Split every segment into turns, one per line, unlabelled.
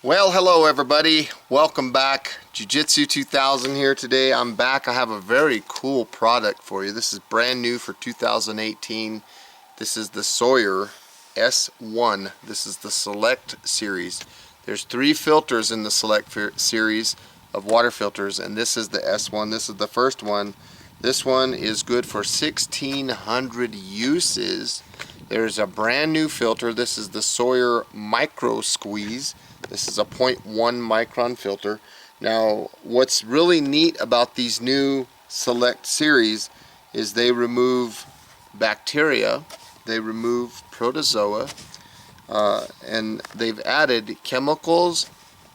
Well, hello everybody. Welcome back. Jiu-Jitsu 2000 here today. I'm back. I have a very cool product for you. This is brand new for 2018. This is the Sawyer S1. This is the Select Series. There's 3 filters in the Select series of water filters, and this is the S1. This is the first one. This one is good for 1,600 uses. There's a brand new filter. This is the Sawyer Micro Squeeze. This is a 0.1 micron filter. Now, what's really neat about these new Select series is they remove bacteria, they remove protozoa, and they've added chemicals,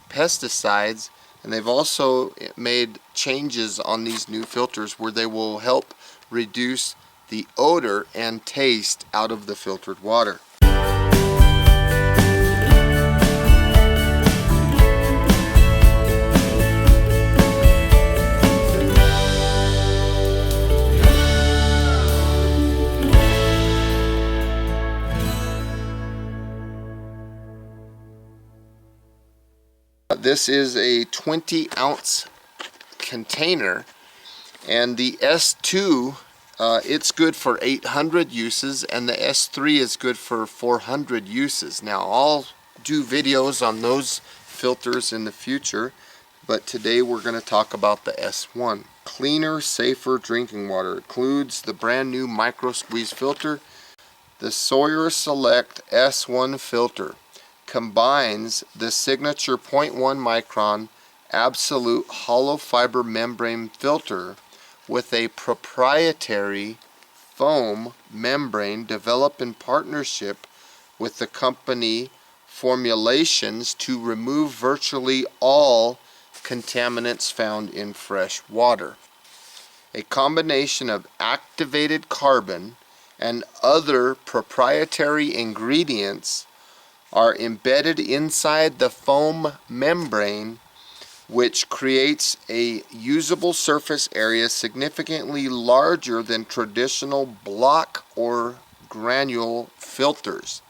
pesticides, and they've also made changes on these new filters where they will help reduce the odor and taste out of the filtered water. This is a 20-ounce container, and the S2 it's good for 800 uses, and the S3 is good for 400 uses. Now, I'll do videos on those filters in the future, but today we're going to talk about the S1. Cleaner, safer drinking water. Includes the brand new micro squeeze filter. The Sawyer Select S1 filter combines the signature 0.1 micron absolute hollow fiber membrane filter with a proprietary foam membrane developed in partnership with the company Formulations to remove virtually all contaminants found in fresh water. A combination of activated carbon and other proprietary ingredients are embedded inside the foam membrane, which creates a usable surface area significantly larger than traditional block or granule filters.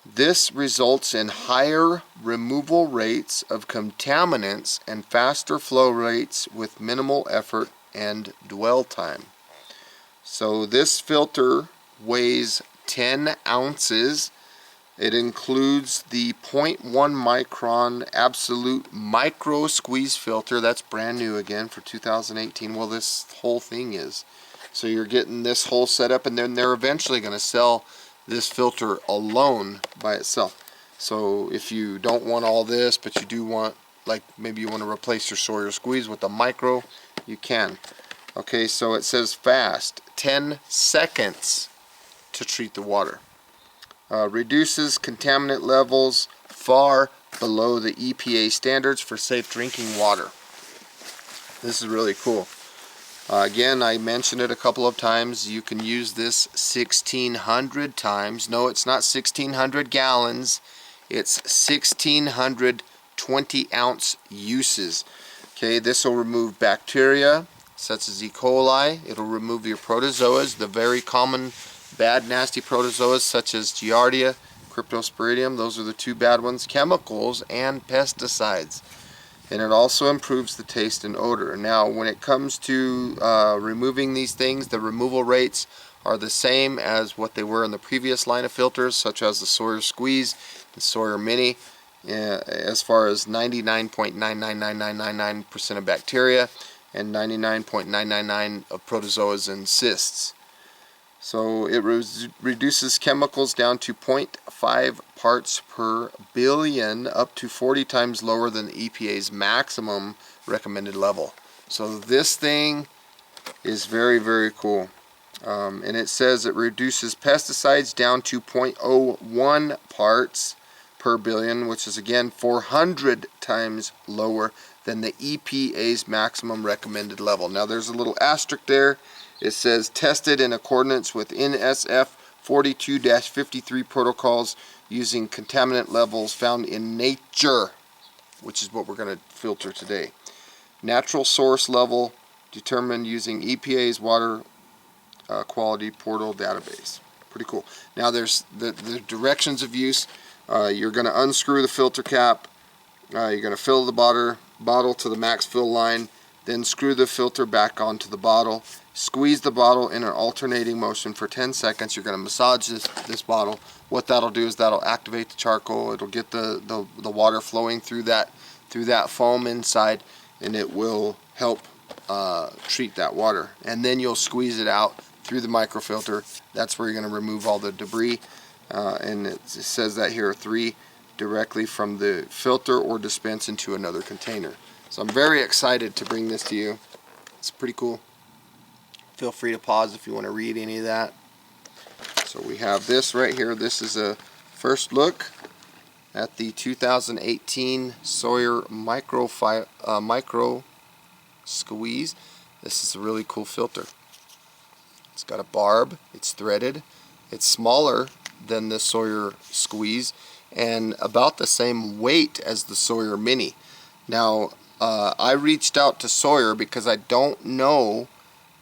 This results in higher removal rates of contaminants and faster flow rates with minimal effort and dwell time. So this filter weighs 10 ounces. It includes the 0.1 micron absolute micro squeeze filter. That's brand new again for 2018. Well, this whole thing is. So you're getting this whole setup, and then they're eventually going to sell this filter alone by itself. So if you don't want all this, but you do want, like maybe you want to replace your Sawyer squeeze with a micro, you can. Okay, so it says fast, 10 seconds to treat the water. Reduces contaminant levels far below the EPA standards for safe drinking water. This is really cool. Again, I mentioned it a couple of times. You can use this 1,600 times. No, it's not 1,600 gallons. It's 1,600 20-ounce uses. Okay, this will remove bacteria such as E. coli. It'll remove your protozoas, the very common bad, nasty protozoas such as Giardia, Cryptosporidium. Those are the 2 bad ones. Chemicals and pesticides. And it also improves the taste and odor. Now, when it comes to removing these things, the removal rates are the same as what they were in the previous line of filters, such as the Sawyer Squeeze, the Sawyer Mini, as far as 99.999999% of bacteria and 99.999 of protozoas and cysts. So it reduces chemicals down to 0.5 parts per billion, up to 40 times lower than the EPA's maximum recommended level. So this thing is very, very cool. And it says it reduces pesticides down to 0.01 parts per billion, which is again 400 times lower than the EPA's maximum recommended level. Now there's a little asterisk there. It says tested in accordance with NSF 42-53 protocols using contaminant levels found in nature, which is what we're going to filter today. Natural source level determined using EPA's water quality portal database. Pretty cool. Now there's the directions of use. You're going to unscrew the filter cap. You're going to fill the bottle to the max fill line, then screw the filter back onto the bottle. Squeeze the bottle in an alternating motion for 10 seconds. You're going to massage this bottle. What that'll do is that'll activate the charcoal. It'll get the water flowing through that foam inside, and it will help treat that water. And then you'll squeeze it out through the microfilter. That's where you're going to remove all the debris. And it says that here, 3 directly from the filter or dispense into another container. So I'm very excited to bring this to you. It's pretty cool. Feel free to pause if you want to read any of that. So we have this right here. This is a first look at the 2018 Sawyer Micro Squeeze. This is a really cool filter. It's got a barb, it's threaded, it's smaller than the Sawyer Squeeze, and about the same weight as the Sawyer Mini. Now, I reached out to Sawyer because I don't know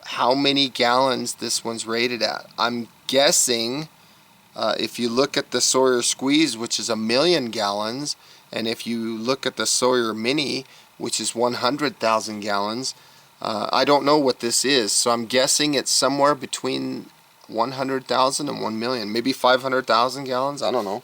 how many gallons this one's rated at. I'm guessing if you look at the Sawyer Squeeze, which is 1,000,000 gallons, and if you look at the Sawyer Mini, which is 100,000 gallons, I don't know what this is, so I'm guessing it's somewhere between 100,000 and 1,000,000, maybe 500,000 gallons, I don't know.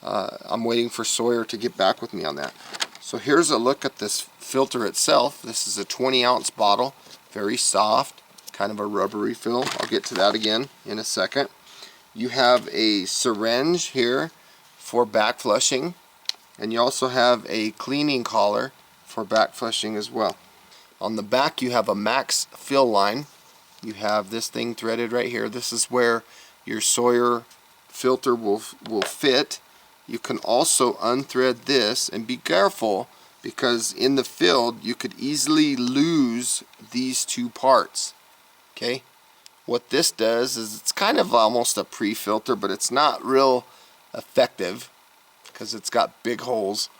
I'm waiting for Sawyer to get back with me on that. So here's a look at this filter itself. This is a 20-ounce bottle, very soft, kind of a rubbery feel. I'll get to that again in a second. You have a syringe here for back flushing, and you also have a cleaning collar for back flushing as well. On the back you have a max fill line. You have this thing threaded right here. This is where your Sawyer filter will fit. You can also unthread this, and be careful because in the field you could easily lose these 2 parts. Okay, what this does is it's kind of almost a pre-filter, but it's not real effective because it's got big holes.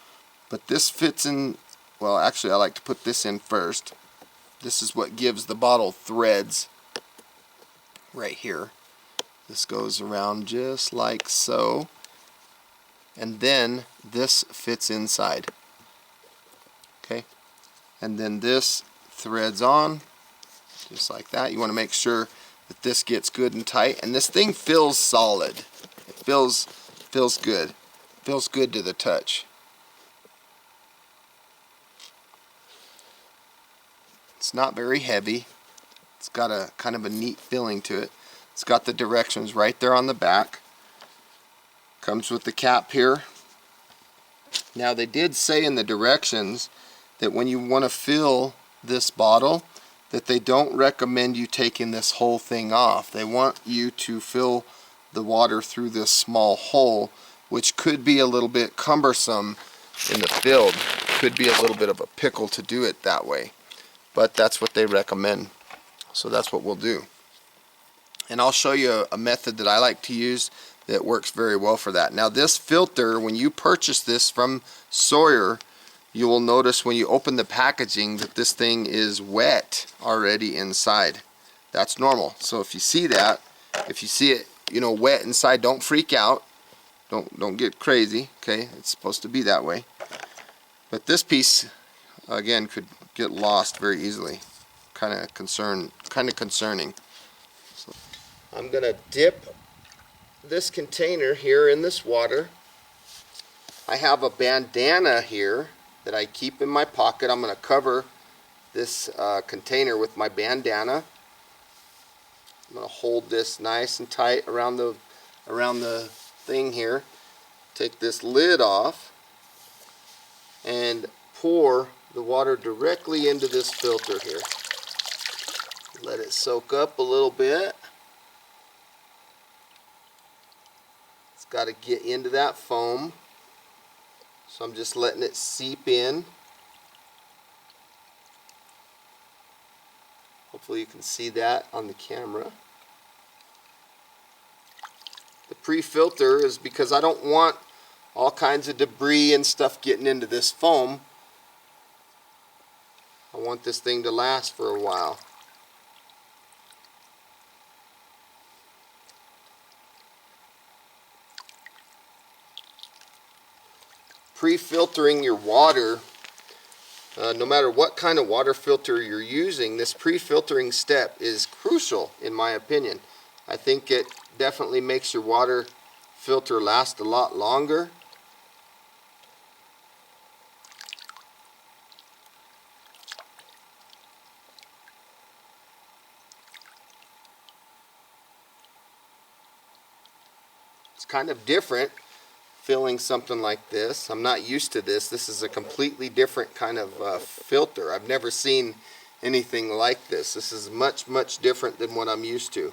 But this fits in, well, actually I like to put this in first. This is what gives the bottle threads right here. This goes around just like so, and then this fits inside. Okay, and then this threads on just like that. You want to make sure that this gets good and tight, and this thing feels solid. It feels good. Feels good to the touch. It's not very heavy. It's got a kind of a neat feeling to it. It's got the directions right there on the back. Comes with the cap here. Now they did say in the directions that when you want to fill this bottle, that they don't recommend you taking this whole thing off. They want you to fill the water through this small hole, which could be a little bit cumbersome in the field. Could be a little bit of a pickle to do it that way. But that's what they recommend. So that's what we'll do. And I'll show you a method that I like to use that works very well for that. Now this filter, when you purchase this from Sawyer, you will notice when you open the packaging that this thing is wet already inside. That's normal. So if you see that, if you see it, you know, wet inside, don't freak out. Don't get crazy. Okay, it's supposed to be that way. But this piece, again, could get lost very easily. Kind of concerning. So I'm gonna dip this container here in this water. I have a bandana here that I keep in my pocket. I'm going to cover this container with my bandana. I'm going to hold this nice and tight around the thing here. Take this lid off and pour the water directly into this filter here. Let it soak up a little bit. It's got to get into that foam. So I'm just letting it seep in. Hopefully you can see that on the camera. The pre-filter is because I don't want all kinds of debris and stuff getting into this foam. I want this thing to last for a while. pre-filtering your water, no matter what kind of water filter you're using, this pre-filtering step is crucial in my opinion. I think it definitely makes your water filter last a lot longer. It's kind of different filling something like this. I'm not used to this. This is a completely different kind of filter. I've never seen anything like this. This is much, much different than what I'm used to.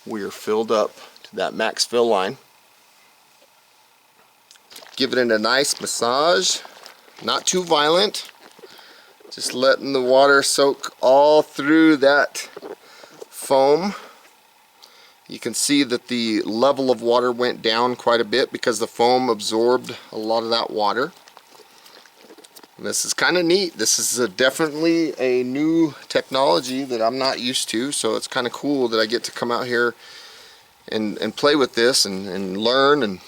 We are filled up to that max fill line. Give it a nice massage, not too violent. Just letting the water soak all through that foam. You can see that the level of water went down quite a bit because the foam absorbed a lot of that water. And this is kind of neat. This is definitely a new technology that I'm not used to, so it's kind of cool that I get to come out here and play with this and learn and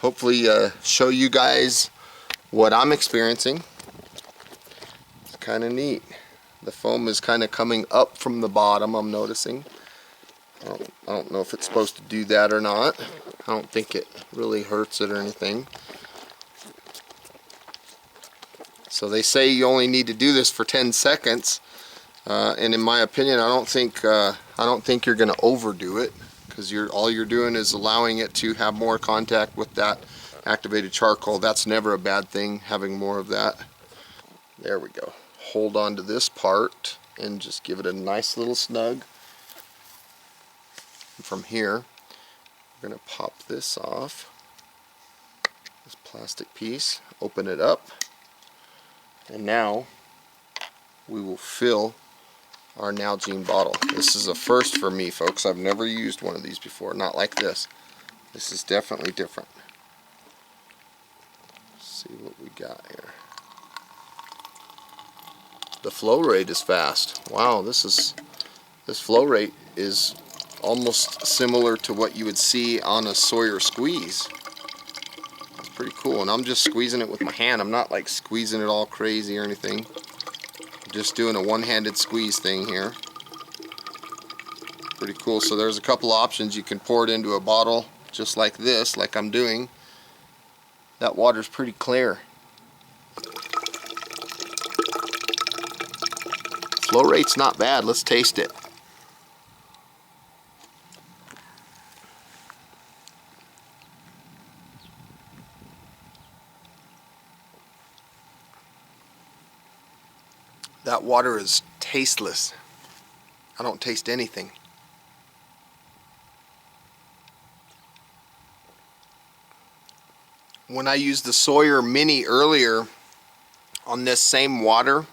hopefully show you guys what I'm experiencing. It's kind of neat. The foam is kind of coming up from the bottom, I'm noticing. I don't know if it's supposed to do that or not. I don't think it really hurts it or anything. So they say you only need to do this for 10 seconds, and in my opinion, I don't think you're going to overdo it, because all you're doing is allowing it to have more contact with that activated charcoal. That's never a bad thing, having more of that. There we go. Hold on to this part and just give it a nice little snug. From here, we're going to pop this off, this plastic piece, open it up, and now we will fill our Nalgene bottle. This is a first for me, folks. I've never used one of these before, not like this. This is definitely different. Let's see what we got here. The flow rate is fast. Wow, this flow rate is almost similar to what you would see on a Sawyer squeeze. It's pretty cool, and I'm just squeezing it with my hand. I'm not like squeezing it all crazy or anything. I'm just doing a one-handed squeeze thing here. Pretty cool. So there's a couple options. You can pour it into a bottle just like this, like I'm doing. That water's pretty clear. Flow rate's not bad. Let's taste it. That water is tasteless. I don't taste anything. When I used the Sawyer Mini earlier on this same water,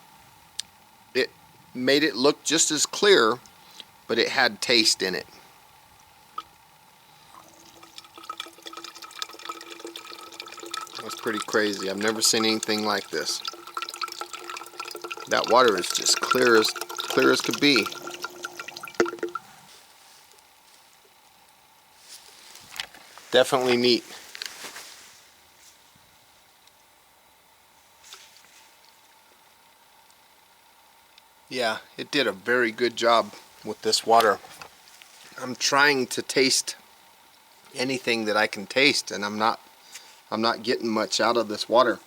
it made it look just as clear, but it had taste in it. That's pretty crazy. I've never seen anything like this. That water is just clear as could be. Definitely neat. Yeah, it did a very good job with this water. I'm trying to taste anything that I can taste, and I'm not getting much out of this water.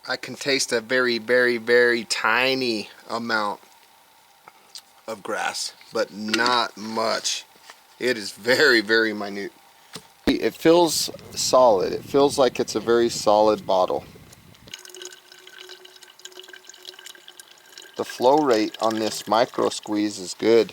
I can taste a very, very, very tiny amount of grass, but not much. It is very, very minute. It feels solid. It feels like it's a very solid bottle. The flow rate on this micro squeeze is good.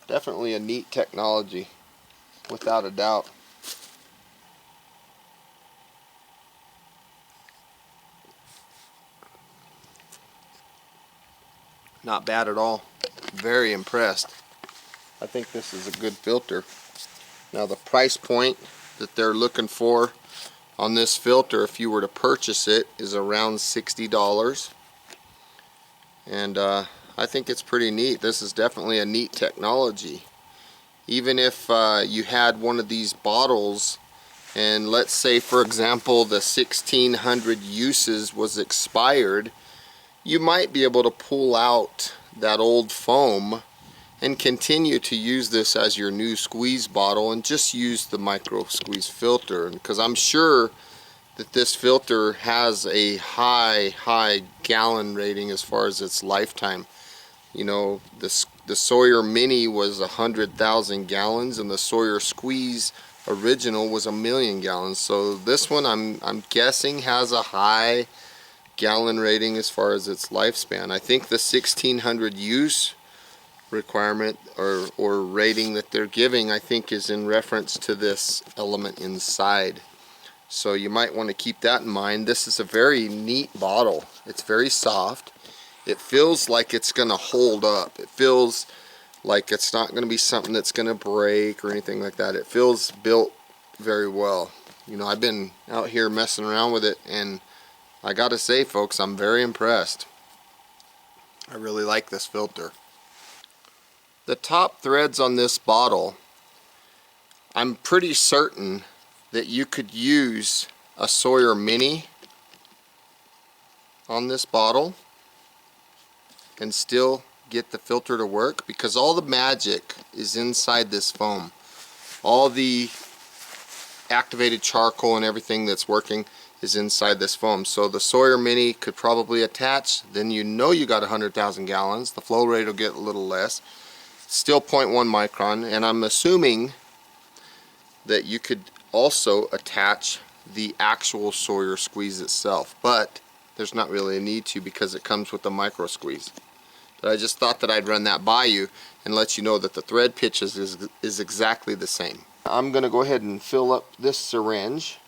Definitely a neat technology, without a doubt. Not bad at all. very impressed. I think this is a good filter. Now the price point that they're looking for on this filter, if you were to purchase it, is around $60. And I think it's pretty neat. This is definitely a neat technology. Even if you had one of these bottles, and let's say for example the 1600 uses was expired, you might be able to pull out that old foam and continue to use this as your new squeeze bottle and just use the micro squeeze filter, because I'm sure that this filter has a high gallon rating as far as its lifetime. You know, the Sawyer Mini was 100,000 gallons and the Sawyer Squeeze original was 1,000,000 gallons. So this one I'm guessing has a high gallon rating as far as its lifespan. I think the 1600 use requirement or rating that they're giving, I think, is in reference to this element inside. So you might want to keep that in mind. This is a very neat bottle. It's very soft. It feels like it's going to hold up. It feels like it's not going to be something that's going to break or anything like that. It feels built very well. You know, I've been out here messing around with it, and I gotta say, folks, I'm very impressed. I really like this filter. The top threads on this bottle, I'm pretty certain that you could use a Sawyer Mini on this bottle and still get the filter to work, because all the magic is inside this foam. All the activated charcoal and everything that's working is inside this foam. So the Sawyer Mini could probably attach, then you know you got 100,000 gallons. The flow rate will get a little less. Still 0.1 micron, and I'm assuming that you could also attach the actual Sawyer Squeeze itself, but there's not really a need to because it comes with the micro squeeze. But I just thought that I'd run that by you and let you know that the thread pitch is exactly the same. I'm going to go ahead and fill up this syringe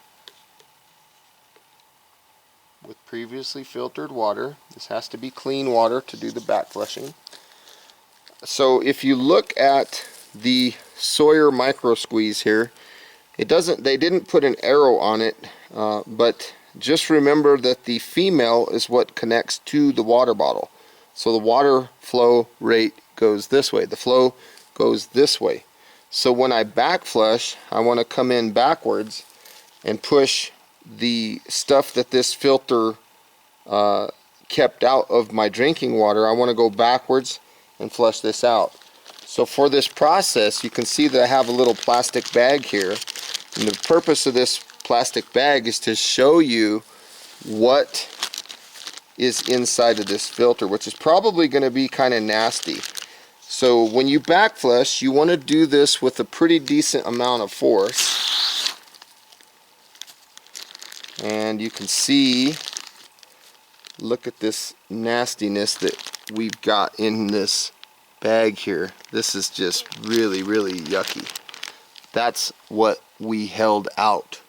with previously filtered water. This has to be clean water to do the back flushing. So if you look at the Sawyer micro squeeze here, they didn't put an arrow on it, but just remember that the female is what connects to the water bottle. So the water flow rate goes this way, the flow goes this way. So when I back flush, I want to come in backwards and push the stuff that this filter kept out of my drinking water. I want to go backwards and flush this out. So for this process, you can see that I have a little plastic bag here, and the purpose of this plastic bag is to show you what is inside of this filter, which is probably going to be kind of nasty. So when you back flush, you want to do this with a pretty decent amount of force, and you can see, look at this nastiness that we've got in this bag here. This is just really yucky. That's what we held out.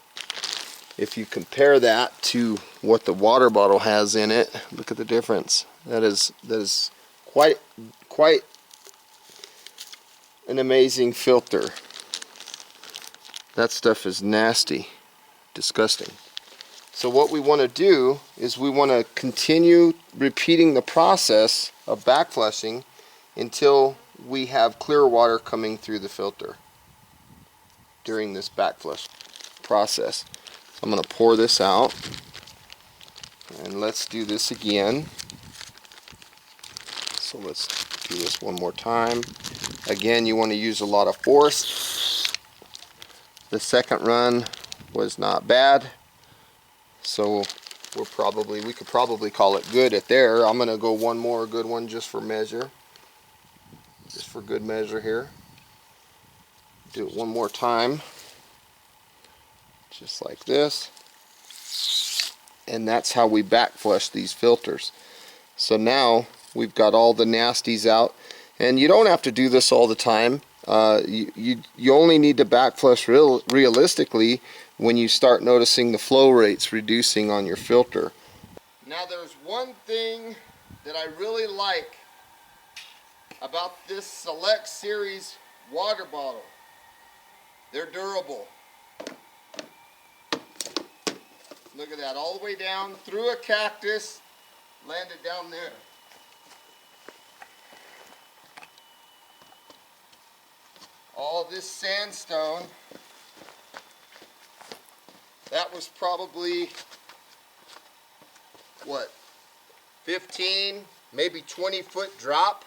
If you compare that to what the water bottle has in it, look at the difference. That is quite an amazing filter. That stuff is nasty, disgusting. So what we want to do is we want to continue repeating the process of back flushing until we have clear water coming through the filter during this back flush process. So I'm going to pour this out, and let's do this again. So let's do this one more time. Again, you want to use a lot of force. The second run was not bad, so we could probably call it good at there. I'm going to go one more good one just for measure. Just for good measure here. Do it one more time. Just like this. And that's how we back flush these filters. So now we've got all the nasties out. And you don't have to do this all the time. You only need to back flush realistically when you start noticing the flow rates reducing on your filter. Now there's one thing that I really like about this Select Series water bottle. They're durable. Look at that, all the way down through a cactus, landed down there. All this sandstone, that was probably, what, 15, maybe 20-foot drop?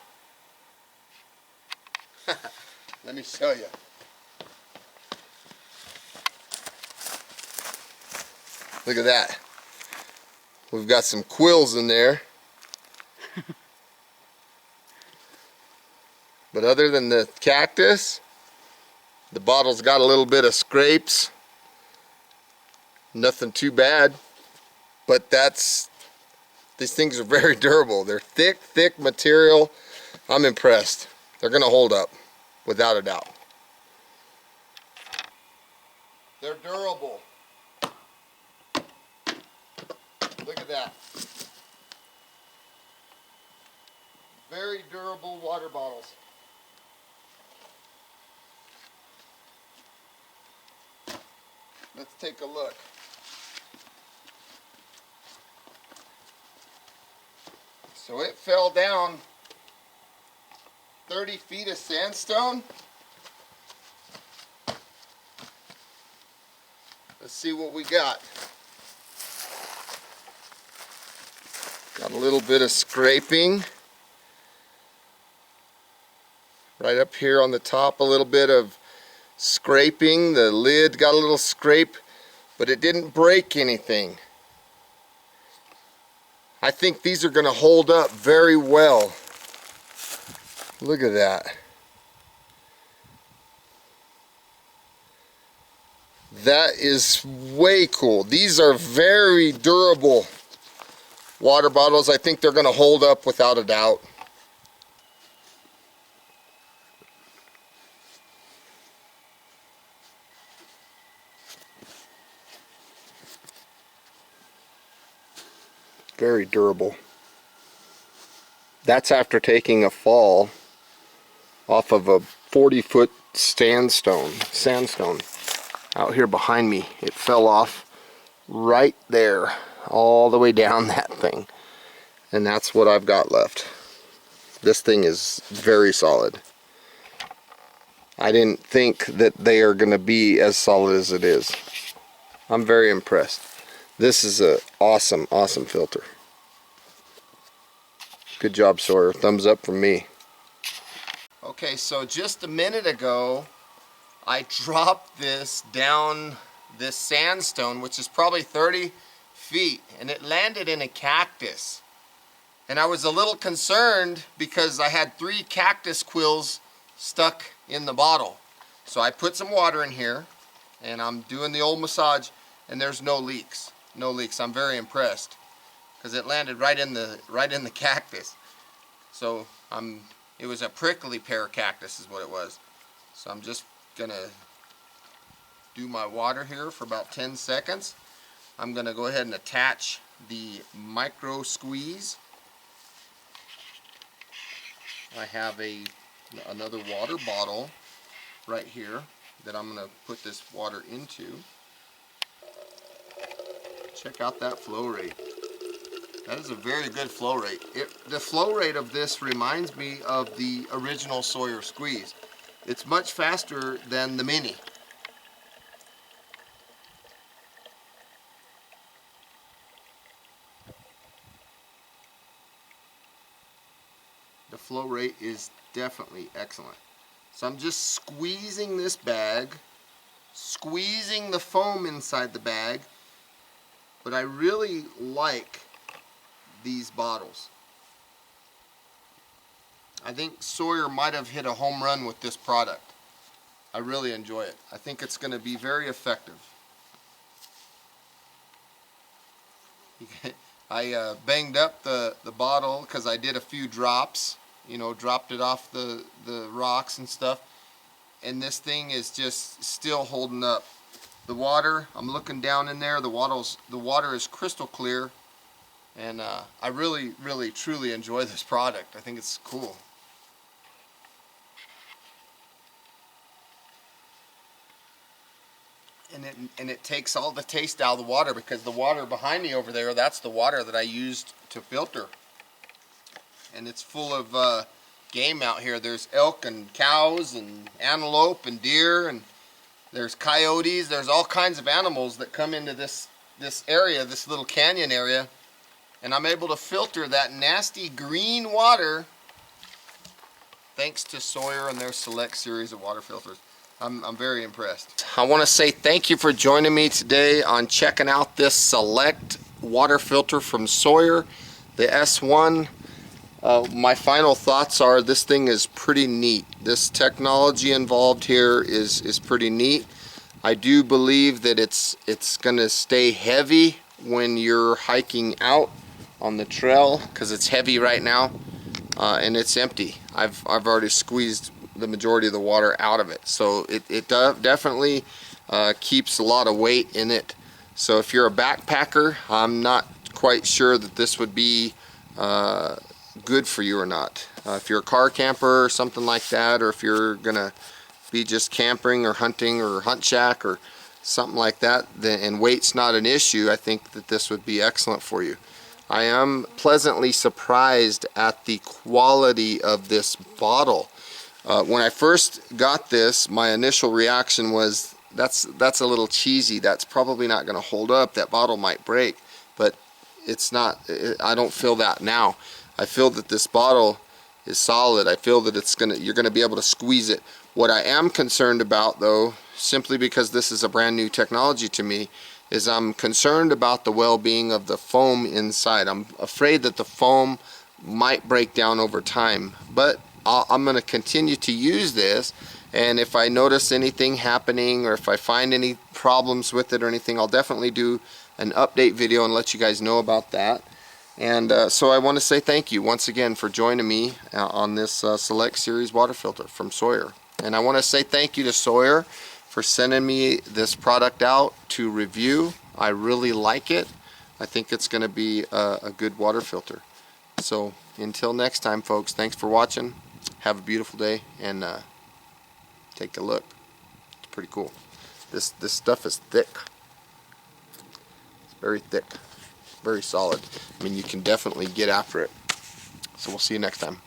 Let me show you. Look at that. We've got some quills in there. But other than the cactus, the bottle's got a little bit of scrapes. Nothing too bad. But these things are very durable. They're thick material. I'm impressed. They're gonna hold up, without a doubt. They're durable. Look at that. Very durable water bottles. Let's take a look. So it fell down 30 feet of sandstone. Let's see what we got. Got a little bit of scraping. Right up here on the top, a little bit of scraping. The lid got a little scrape, but it didn't break anything. I think these are going to hold up very well. Look at that. That is way cool. These are very durable water bottles. I think they're going to hold up without a doubt. Very durable. That's after taking a fall off of a 40-foot sandstone out here behind me. It fell off right there, all the way down that thing. And that's what I've got left. This thing is very solid. I didn't think that they are going to be as solid as it is. I'm very impressed. This is an awesome filter. Good job, Sawyer. Thumbs up from me. Okay, so just a minute ago, I dropped this down this sandstone, which is probably 30 feet, and it landed in a cactus. And I was a little concerned because I had 3 cactus quills stuck in the bottle. So I put some water in here, and I'm doing the old massage, and there's no leaks. No leaks. I'm very impressed because it landed right in the cactus. So it was a prickly pear cactus is what it was. So I'm just gonna do my water here for about 10 seconds. I'm gonna go ahead and attach the micro squeeze. I have another water bottle right here that I'm gonna put this water into. Check out that flow rate. That is a very good flow rate. The flow rate of this reminds me of the original Sawyer squeeze. It's much faster than the mini. The flow rate is definitely excellent. So I'm just squeezing this bag, squeezing the foam inside the bag, but I really like these bottles. I think Sawyer might have hit a home run with this product. I really enjoy it. I think it's going to be very effective. I banged up the bottle because I did a few drops, dropped it off the rocks and stuff, and this thing is just still holding up. The water, I'm looking down in there, the water is crystal clear, and I really, truly enjoy this product. I think it's cool. and it takes all the taste out of the water, because the water behind me over there, that's the water that I used to filter. And it's full of game out here. There's elk and cows and antelope and deer, and there's coyotes. There's all kinds of animals that come into this area, this little canyon area, and I'm able to filter that nasty green water thanks to Sawyer and their Select series of water filters. I'm very impressed. I want to say thank you for joining me today on checking out this Select water filter from Sawyer, the S1. My final thoughts are this thing is pretty neat. This technology involved here is pretty neat. I do believe that it's going to stay heavy when you're hiking out on the trail, because it's heavy right now and it's empty. I've already squeezed the majority of the water out of it, so it definitely keeps a lot of weight in it. So if you're a backpacker, I'm not quite sure that this would be good for you or not. If you're a car camper or something like that, or if you're gonna be just camping or hunting or hunt shack or something like that, then, and weight's not an issue, I think that this would be excellent for you. I am pleasantly surprised at the quality of this bottle. When I first got this, my initial reaction was, that's a little cheesy. That's probably not going to hold up. That bottle might break. But it's not. I don't feel that now. I feel that this bottle is solid. I feel that you're going to be able to squeeze it. What I am concerned about, though, simply because this is a brand new technology to me, is I'm concerned about the well-being of the foam inside. I'm afraid that the foam might break down over time. But I'm going to continue to use this, and if I notice anything happening or if I find any problems with it or anything, I'll definitely do an update video and let you guys know about that. And so I want to say thank you once again for joining me on this Select Series water filter from Sawyer. And I want to say thank you to Sawyer for sending me this product out to review. I really like it. I think it's going to be a good water filter. So until next time, folks, thanks for watching. Have a beautiful day, and take a look. It's pretty cool. This stuff is thick. It's very thick, very solid. I mean, you can definitely get after it. So we'll see you next time.